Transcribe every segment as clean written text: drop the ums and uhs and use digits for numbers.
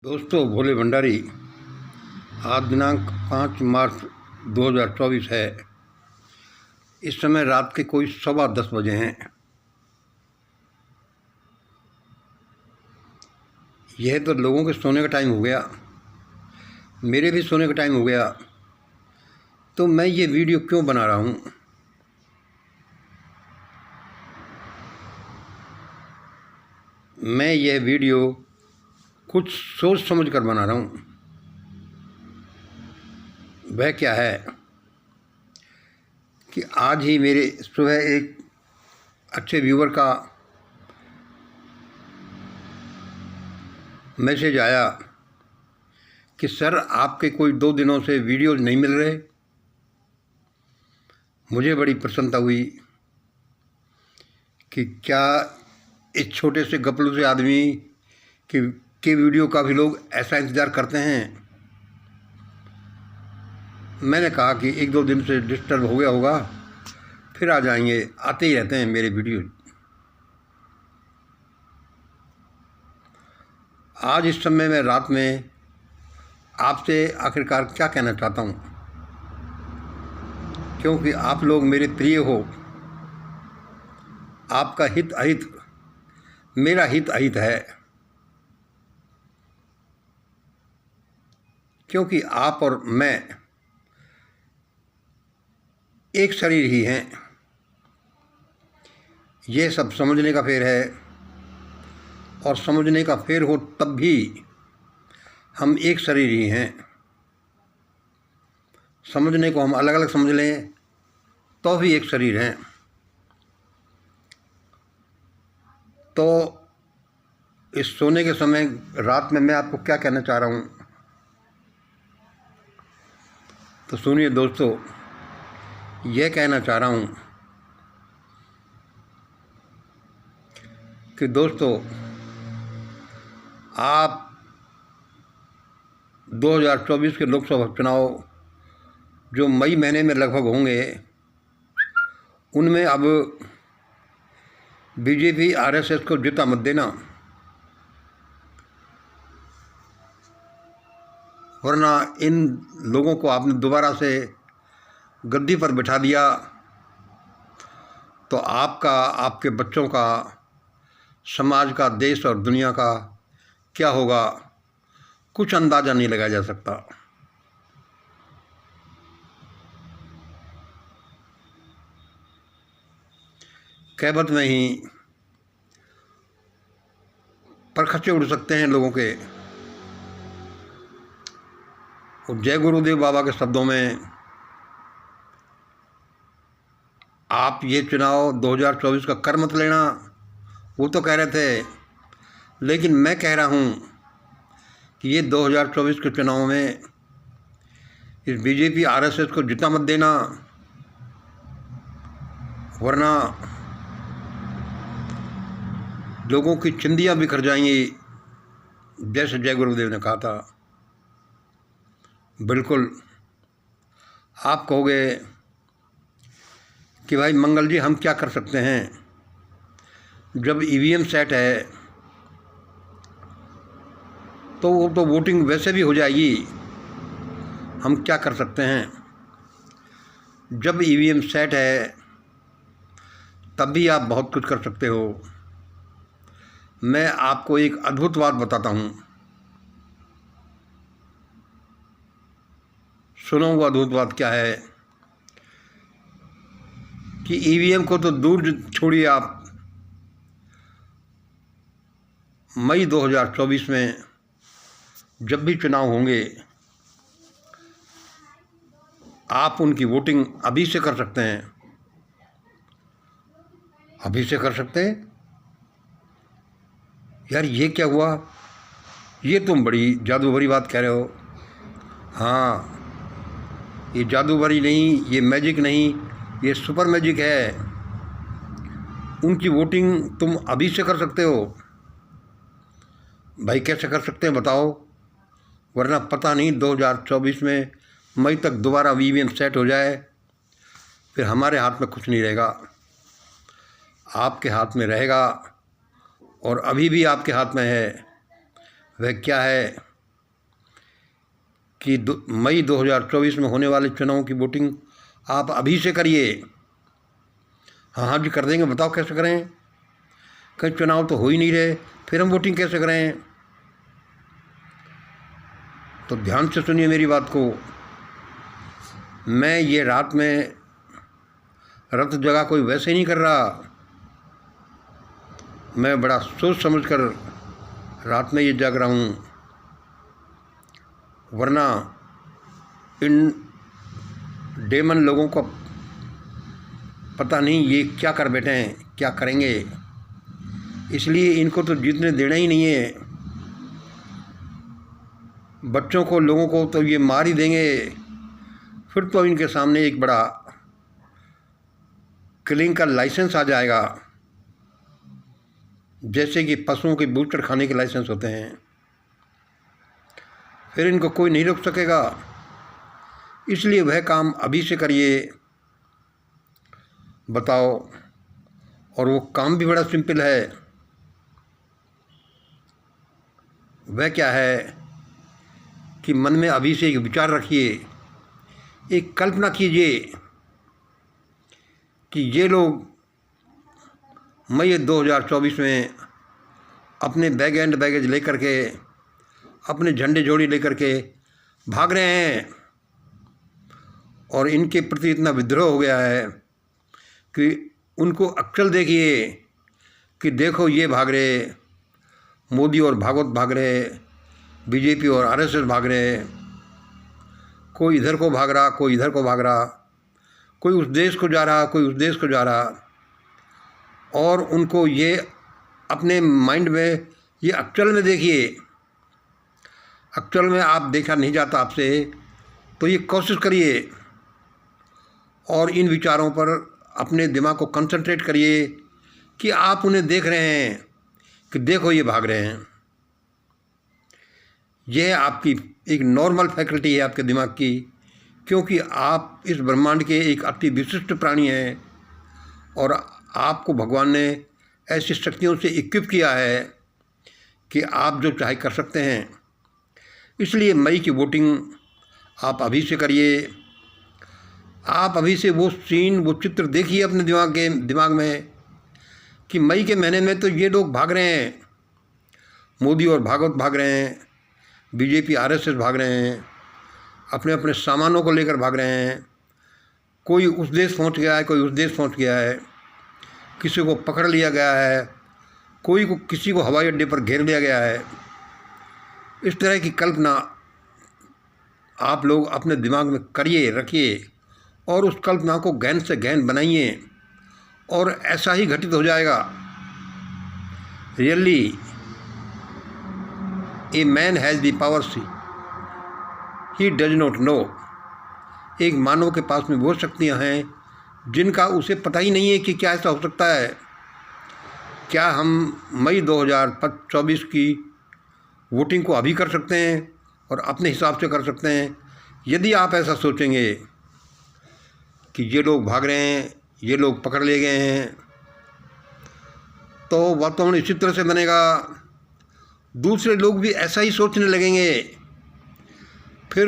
दोस्तों, भोले भंडारी। आज दिनांक 5 मार्च 2024 है। इस समय रात के कोई 10:15 बजे हैं। यह तो लोगों के सोने का टाइम हो गया, मेरे भी सोने का टाइम हो गया। तो मैं ये वीडियो क्यों बना रहा हूँ? मैं यह वीडियो कुछ सोच समझ कर बना रहा हूँ। वह क्या है कि आज ही मेरे सुबह एक अच्छे व्यूवर का मैसेज आया कि सर, आपके कोई 2 दिनों से वीडियो नहीं मिल रहे। मुझे बड़ी प्रसन्नता हुई कि क्या इस छोटे से गपलू से आदमी के वीडियो का भी लोग ऐसा इंतज़ार करते हैं। मैंने कहा कि 1-2 दिन से डिस्टर्ब हो गया होगा, फिर आ जाएंगे। आते ही रहते हैं मेरे वीडियो। आज इस समय मैं रात में आपसे आखिरकार क्या कहना चाहता हूँ, क्योंकि आप लोग मेरे प्रिय हो। आपका हित अहित मेरा हित अहित है, क्योंकि आप और मैं एक शरीर ही हैं। ये सब समझने का फेर है, और समझने का फेर हो तब भी हम एक शरीर ही हैं। समझने को हम अलग अलग समझ लें तो भी एक शरीर हैं। तो इस सोने के समय रात में मैं आपको क्या कहना चाह रहा हूँ, तो सुनिए दोस्तों। यह कहना चाह रहा हूँ कि दोस्तों, आप 2024 के लोकसभा चुनाव जो मई महीने में लगभग होंगे, उनमें अब बीजेपी आरएसएस को जीता मत देना, वरना इन लोगों को आपने दोबारा से गद्दी पर बिठा दिया तो आपका, आपके बच्चों का, समाज का, देश और दुनिया का क्या होगा, कुछ अंदाज़ा नहीं लगाया जा सकता। कहवत में ही परखच्चे उड़ सकते हैं लोगों के। और जय गुरुदेव बाबा के शब्दों में, आप ये चुनाव 2024 का कर मत लेना, वो तो कह रहे थे। लेकिन मैं कह रहा हूँ कि ये 2024 के चुनाव में इस बीजेपी आरएसएस को जितना मत देना, वरना लोगों की चिंदियाँ बिखर जाएंगी, जैसे जय गुरुदेव ने कहा था। बिल्कुल आप कहोगे कि भाई मंगल जी, हम क्या कर सकते हैं, जब ईवीएम सेट है तो वो तो वोटिंग वैसे भी हो जाएगी, हम क्या कर सकते हैं। जब ईवीएम सेट है तब भी आप बहुत कुछ कर सकते हो। मैं आपको एक अद्भुत बात बताता हूँ, सुनो वो अद्भुत बात क्या है कि ईवीएम को तो दूर छोड़िए, आप मई 2024 में जब भी चुनाव होंगे, आप उनकी वोटिंग अभी से कर सकते हैं। अभी से कर सकते हैं। यार, ये क्या हुआ? ये तुम बड़ी जादू भरी बात कह रहे हो। हाँ, ये जादू भरी नहीं, ये मैजिक नहीं, ये सुपर मैजिक है। उनकी वोटिंग तुम अभी से कर सकते हो। भाई, कैसे कर सकते हैं बताओ? वरना पता नहीं 2024 में मई तक दोबारा ईवीएम सेट हो जाए, फिर हमारे हाथ में कुछ नहीं रहेगा, आपके हाथ में रहेगा। और अभी भी आपके हाथ में है। वह क्या है कि मई 2024 में होने वाले चुनाव की वोटिंग आप अभी से करिए। हाँ हाँ जी कर देंगे, बताओ कैसे करें? कहीं चुनाव तो हो ही नहीं रहे, फिर हम वोटिंग कैसे करें? तो ध्यान से सुनिए मेरी बात को। मैं ये रात में रत जगह कोई वैसे नहीं कर रहा, मैं बड़ा सोच समझ कर रात में ये जाग रहा हूँ, वरना इन डेमन लोगों को पता नहीं ये क्या कर बैठे हैं, क्या करेंगे। इसलिए इनको तो जीतने देना ही नहीं है। बच्चों को, लोगों को तो ये मार ही देंगे। फिर तो इनके सामने एक बड़ा किलिंग का लाइसेंस आ जाएगा, जैसे कि पशुओं के बूचड़ खाने के लाइसेंस होते हैं। फिर इनको कोई नहीं रोक सकेगा। इसलिए वह काम अभी से करिए। बताओ, और वो काम भी बड़ा सिंपल है। वह क्या है कि मन में अभी से एक विचार रखिए, एक कल्पना कीजिए कि ये लोग मई 2024 में अपने बैग एंड बैगेज लेकर के, अपने झंडे जोड़ी लेकर के भाग रहे हैं, और इनके प्रति इतना विद्रोह हो गया है कि उनको अक्ल देखिए कि देखो ये भाग रहे, मोदी और भागवत भाग रहे, बीजेपी और आरएसएस भाग रहे, कोई इधर को भाग रहा, कोई इधर को भाग रहा, कोई उस देश को जा रहा, कोई उस देश को जा रहा। और उनको ये अपने माइंड में ये एक्चुअल में देखिए, एक्चुअल में आप देखा नहीं जाता आपसे, तो ये कोशिश करिए और इन विचारों पर अपने दिमाग को कंसंट्रेट करिए कि आप उन्हें देख रहे हैं कि देखो ये भाग रहे हैं। यह आपकी एक नॉर्मल फैकल्टी है आपके दिमाग की, क्योंकि आप इस ब्रह्मांड के एक अति विशिष्ट प्राणी हैं और आपको भगवान ने ऐसी शक्तियों से इक्विप किया है कि आप जो चाहे कर सकते हैं। इसलिए मई की वोटिंग आप अभी से करिए। आप अभी से वो सीन, वो चित्र देखिए अपने दिमाग में कि मई के महीने में तो ये लोग भाग रहे हैं, मोदी और भागवत भाग रहे हैं, बीजेपी आरएसएस भाग रहे हैं, अपने अपने सामानों को लेकर भाग रहे हैं। कोई उस देश पहुंच गया है, कोई उस देश पहुंच गया है, किसी को पकड़ लिया गया है, किसी को हवाई अड्डे पर घेर लिया गया है। इस तरह की कल्पना आप लोग अपने दिमाग में करिए, रखिए, और उस कल्पना को गहन से गहन बनाइए, और ऐसा ही घटित हो जाएगा। Really a man has the powers he does not know. एक मानव के पास में वो शक्तियाँ हैं जिनका उसे पता ही नहीं है कि क्या ऐसा हो सकता है। क्या हम मई 2024 की वोटिंग को अभी कर सकते हैं और अपने हिसाब से कर सकते हैं? यदि आप ऐसा सोचेंगे कि ये लोग भाग रहे हैं, ये लोग पकड़ लिए गए हैं, तो वातावरण इसी तरह से बनेगा, दूसरे लोग भी ऐसा ही सोचने लगेंगे, फिर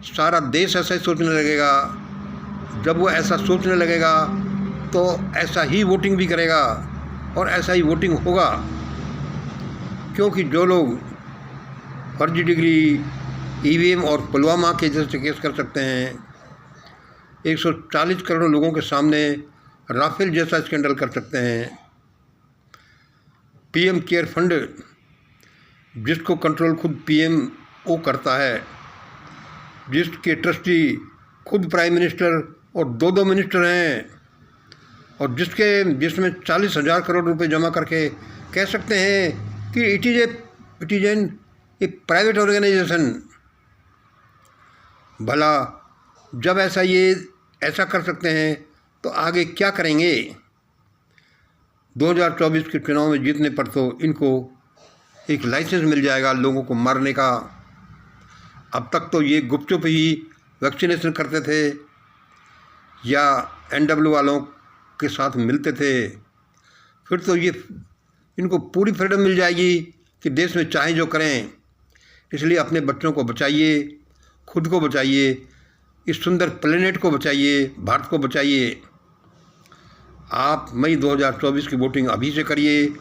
सारा देश ऐसा ही सोचने लगेगा। जब वो ऐसा सोचने लगेगा तो ऐसा ही वोटिंग भी करेगा और ऐसा ही वोटिंग होगा, क्योंकि जो लोग फर्जी डिग्री, ईवीएम और पुलवामा के जैसे केस कर सकते हैं, 140 करोड़ लोगों के सामने राफेल जैसा स्कैंडल कर सकते हैं, पीएम केयर फंड जिसको कंट्रोल खुद पीएमओ करता है, जिसके ट्रस्टी खुद प्राइम मिनिस्टर और दो मिनिस्टर हैं, और जिसमें 40,000 करोड़ रुपए जमा करके कह सकते हैं कि it is an a private organisation. भला जब ऐसा कर सकते हैं तो आगे क्या करेंगे? 2024 के चुनाव में जीतने पर तो इनको एक लाइसेंस मिल जाएगा लोगों को मारने का। अब तक तो ये गुपचुप ही वैक्सीनेशन करते थे या एनडब्ल्यू वालों के साथ मिलते थे। फिर तो ये इनको पूरी फ्रीडम मिल जाएगी कि देश में चाहे जो करें। इसलिए अपने बच्चों को बचाइए खुद को बचाइए, इस सुंदर प्लेनेट को बचाइए, भारत को बचाइए। आप मई 2024 की वोटिंग अभी से करिए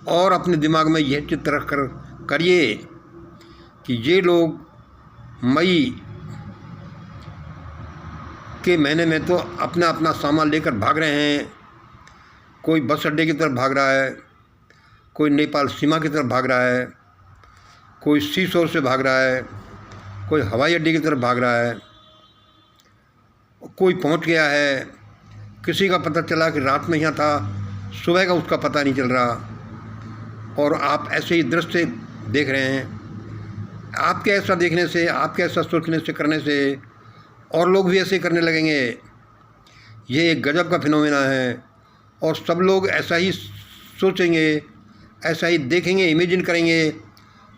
और अपने दिमाग में यह चित्र रख कर करिए कि ये लोग मई के महीने में तो अपना अपना सामान लेकर भाग रहे हैं। कोई बस अड्डे की तरफ भाग रहा है, कोई नेपाल सीमा की तरफ भाग रहा है, कोई सी शोर से भाग रहा है, कोई हवाई अड्डे की तरफ भाग रहा है, कोई पहुंच गया है, किसी का पता चला कि रात में यहाँ था, सुबह का उसका पता नहीं चल रहा। और आप ऐसे ही दृश्य देख रहे हैं। आपके ऐसा देखने से, आपके ऐसा सोचने से, करने से और लोग भी ऐसे करने लगेंगे। ये एक गजब का फिनोमेना है और सब लोग ऐसा ही सोचेंगे, ऐसा ही देखेंगे, इमेजिन करेंगे,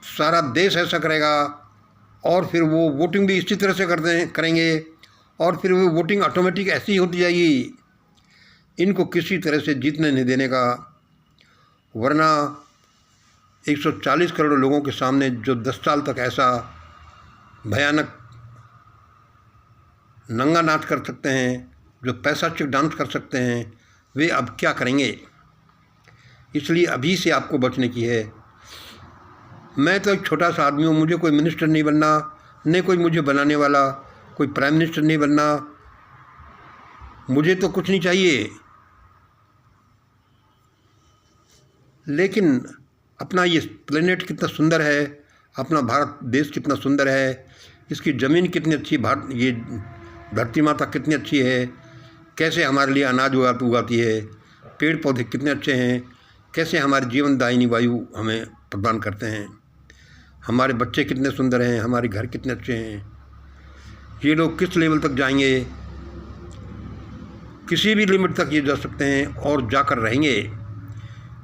सारा देश ऐसा करेगा और फिर वो वोटिंग भी इसी तरह से करेंगे और फिर वो वोटिंग ऑटोमेटिक ऐसी ही होती जाएगी। इनको किसी तरह से जीतने नहीं देने का, वरना 140 करोड़ लोगों के सामने जो 10 साल तक ऐसा भयानक नंगा नाच कर सकते हैं, जो पैसाचिक डांस कर सकते हैं, वे अब क्या करेंगे। इसलिए अभी से आपको बचने की है। मैं तो एक छोटा सा आदमी हूँ, मुझे कोई मिनिस्टर नहीं बनना, न कोई मुझे बनाने वाला, कोई प्राइम मिनिस्टर नहीं बनना, मुझे तो कुछ नहीं चाहिए। लेकिन अपना ये प्लेनेट कितना सुंदर है, अपना भारत देश कितना सुंदर है, इसकी ज़मीन कितनी अच्छी, भारत ये धरती माता कितनी अच्छी है, कैसे हमारे लिए अनाज उगाती है, पेड़ पौधे कितने अच्छे हैं, कैसे हमारी जीवनदायिनी वायु हमें प्रदान करते हैं, हमारे बच्चे कितने सुंदर हैं, हमारे घर कितने अच्छे हैं। ये लोग किस लेवल तक जाएंगे, किसी भी लिमिट तक ये जा सकते हैं और जाकर रहेंगे,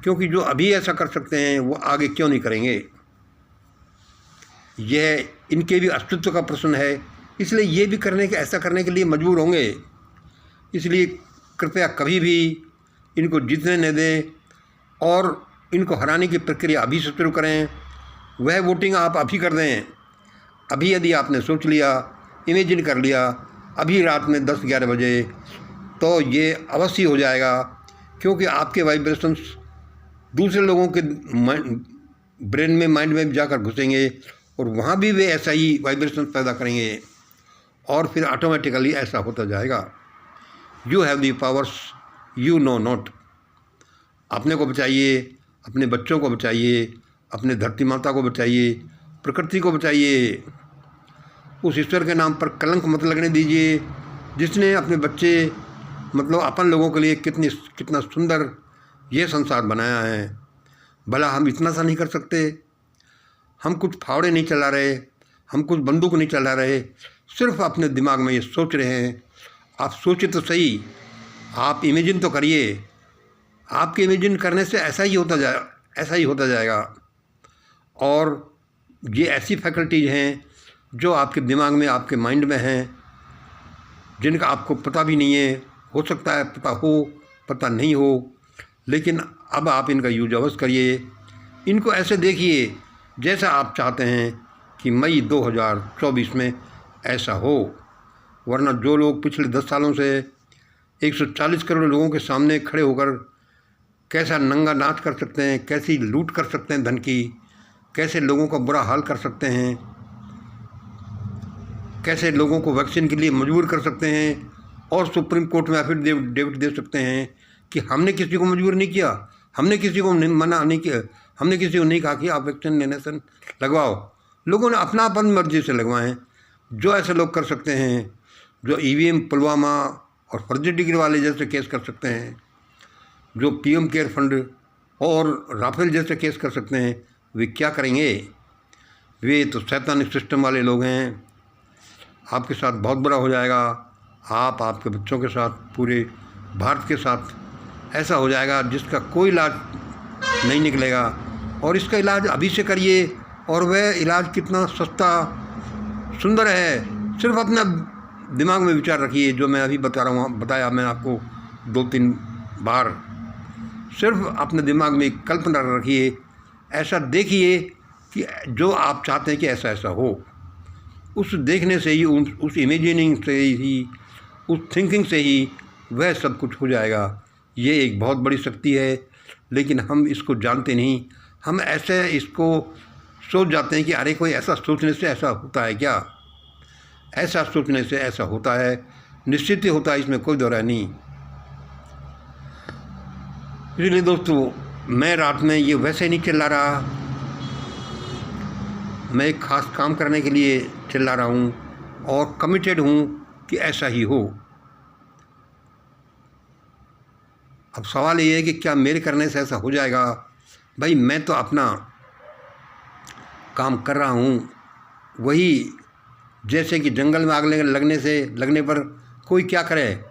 क्योंकि जो अभी ऐसा कर सकते हैं वो आगे क्यों नहीं करेंगे। यह इनके भी अस्तित्व का प्रश्न है, इसलिए ये भी ऐसा करने के लिए मजबूर होंगे। इसलिए कृपया कभी भी इनको जीतने न दें और इनको हराने की प्रक्रिया अभी से शुरू करें। वह वोटिंग आप अभी कर दें। अभी यदि आपने सोच लिया, इमेजिन कर लिया अभी रात में 10-11 बजे, तो ये अवश्य हो जाएगा, क्योंकि आपके वाइब्रेशंस दूसरे लोगों के ब्रेन में, माइंड में जाकर घुसेंगे और वहाँ भी वे ऐसा ही वाइब्रेशन पैदा करेंगे और फिर ऑटोमेटिकली ऐसा होता जाएगा। You have the powers you know not. अपने को बचाइए, अपने बच्चों को बचाइए, अपने धरती माता को बचाइए, प्रकृति को बचाइए। उस ईश्वर के नाम पर कलंक मत लगने दीजिए, जिसने अपने बच्चे मतलब अपन लोगों के लिए कितना सुंदर ये संसार बनाया है। भला हम इतना सा नहीं कर सकते? हम कुछ फावड़े नहीं चला रहे, हम कुछ बंदूक नहीं चला रहे, सिर्फ अपने दिमाग में ये सोच रहे हैं। आप सोचे तो सही, आप इमेजिन तो करिए। आपके इमेजिन करने से ऐसा ही होता जाएगा। और ये ऐसी फैकल्टीज हैं जो आपके दिमाग में, आपके माइंड में हैं, जिनका आपको पता भी नहीं है। हो सकता है पता हो, पता नहीं हो, लेकिन अब आप इनका यूज अवश्य करिए। इनको ऐसे देखिए जैसा आप चाहते हैं कि मई 2024 में ऐसा हो। वरना जो लोग पिछले 10 सालों से 140 करोड़ लोगों के सामने खड़े होकर कैसा नंगा नाच कर सकते हैं, कैसी लूट कर सकते हैं धन की, कैसे लोगों का बुरा हाल कर सकते हैं, कैसे लोगों को वैक्सीन के लिए मजबूर कर सकते हैं और सुप्रीम कोर्ट में एफिडेविट दे सकते हैं कि हमने किसी को मजबूर नहीं किया, हमने किसी को मना नहीं किया, हमने किसी को नहीं कहा कि आप वैक्सीन लेने से लगवाओ। लोगों ने अपना अपन मर्जी से लगवाएं। जो ऐसे लोग कर सकते हैं, जो ईवीएम, पुलवामा और फर्जी डिग्री वाले जैसे केस कर सकते हैं, जो पीएम केयर फंड और राफेल जैसे केस कर सकते हैं, वे क्या करेंगे? वे तो शैतानिक सिस्टम वाले लोग हैं। आपके साथ बहुत बुरा हो जाएगा। आप, आपके बच्चों के साथ, पूरे भारत के साथ ऐसा हो जाएगा जिसका कोई इलाज नहीं निकलेगा। और इसका इलाज अभी से करिए। और वह इलाज कितना सस्ता, सुंदर है। सिर्फ अपना दिमाग में विचार रखिए, जो मैं अभी बताया मैं आपको 2-3 बार। सिर्फ अपने दिमाग में कल्पना रखिए, ऐसा देखिए कि जो आप चाहते हैं कि ऐसा ऐसा हो, उस देखने से ही, उस इमेजिनिंग से ही, उस थिंकिंग से ही वह सब कुछ हो जाएगा। ये एक बहुत बड़ी शक्ति है, लेकिन हम इसको जानते नहीं। हम ऐसे इसको सोच जाते हैं कि अरे कोई ऐसा सोचने से ऐसा होता है क्या, ऐसा सोचने से ऐसा होता है, निश्चित ही होता है, इसमें कोई दो राय नहीं। इसलिए दोस्तों, मैं रात में ये वैसे नहीं चिल्ला रहा, मैं एक ख़ास काम करने के लिए चिल्ला रहा हूँ और कमिटेड हूँ कि ऐसा ही हो। अब सवाल ये है कि क्या मेरे करने से ऐसा हो जाएगा? भाई मैं तो अपना काम कर रहा हूँ, वही जैसे कि जंगल में आग लगने पर कोई क्या करे,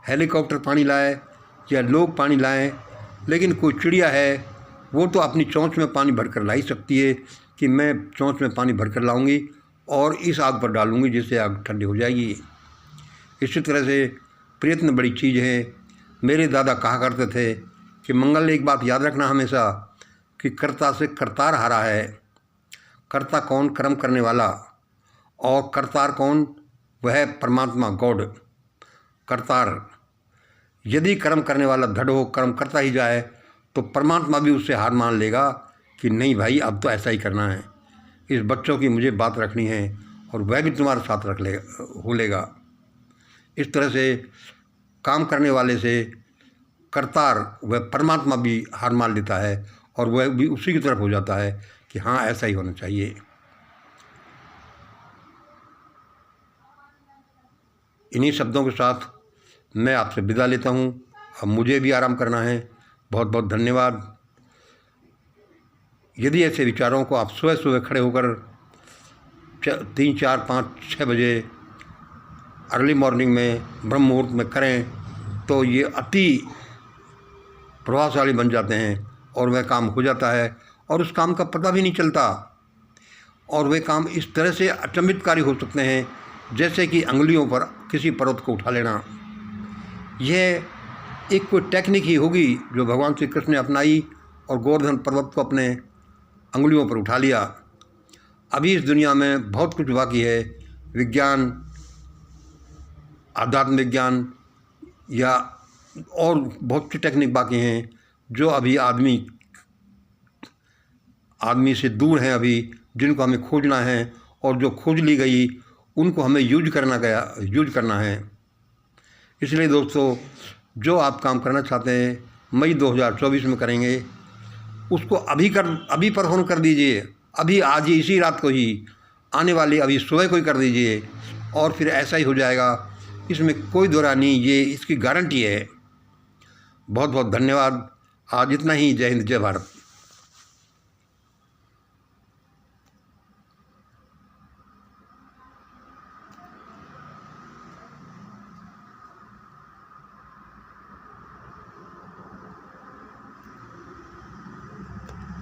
हेलीकॉप्टर पानी लाए या लोग पानी लाएं, लेकिन कोई चिड़िया है वो तो अपनी चोंच में पानी भरकर ला ही सकती है कि मैं चोंच में पानी भरकर लाऊंगी और इस आग पर डालूंगी जिससे आग ठंडी हो जाएगी। इसी तरह से प्रयत्न बड़ी चीज़ है। मेरे दादा कहा करते थे कि मंगल, एक बात याद रखना हमेशा कि कर्ता से करतार हारा है। कर्ता कौन? कर्म करने वाला। और करतार कौन? वह परमात्मा, गॉड। करतार यदि कर्म करने वाला दृढ़ हो, कर्म करता ही जाए, तो परमात्मा भी उससे हार मान लेगा कि नहीं भाई अब तो ऐसा ही करना है, इस बच्चों की मुझे बात रखनी है, और वह भी तुम्हारे साथ रख लेगा। इस तरह से काम करने वाले से करतार, वह परमात्मा भी हार मान लेता है और वह भी उसी की तरफ हो जाता है कि हाँ ऐसा ही होना चाहिए। इन्हीं शब्दों के साथ मैं आपसे विदा लेता हूँ। अब मुझे भी आराम करना है। बहुत बहुत धन्यवाद। यदि ऐसे विचारों को आप सुबह सुबह खड़े होकर 3, 4, 5, 6 बजे अर्ली मॉर्निंग में ब्रह्म मुहूर्त में करें तो ये अति प्रभावशाली बन जाते हैं और वह काम हो जाता है और उस काम का पता भी नहीं चलता, और वे काम इस तरह से अचंभितकारी हो सकते हैं जैसे कि अंगुलियों पर किसी पर्वत को उठा लेना। यह एक कोई टेक्निक ही होगी जो भगवान श्री कृष्ण ने अपनाई और गोवर्धन पर्वत को अपने अंगुलियों पर उठा लिया। अभी इस दुनिया में बहुत कुछ बाकी है, विज्ञान, आध्यात्म विज्ञान या और बहुत सी टेक्निक बाकी हैं जो अभी आदमी से दूर हैं, अभी जिनको हमें खोजना है, और जो खोज ली गई उनको हमें यूज करना है। इसलिए दोस्तों, जो आप काम करना चाहते हैं मई 2024 में करेंगे, उसको अभी परफॉर्म कर दीजिए। अभी आज ही, इसी रात को ही, आने वाली अभी सुबह को ही कर दीजिए और फिर ऐसा ही हो जाएगा। इसमें कोई दो राय नहीं, ये इसकी गारंटी है। बहुत बहुत धन्यवाद। आज इतना ही। जय हिंद, जय भारत।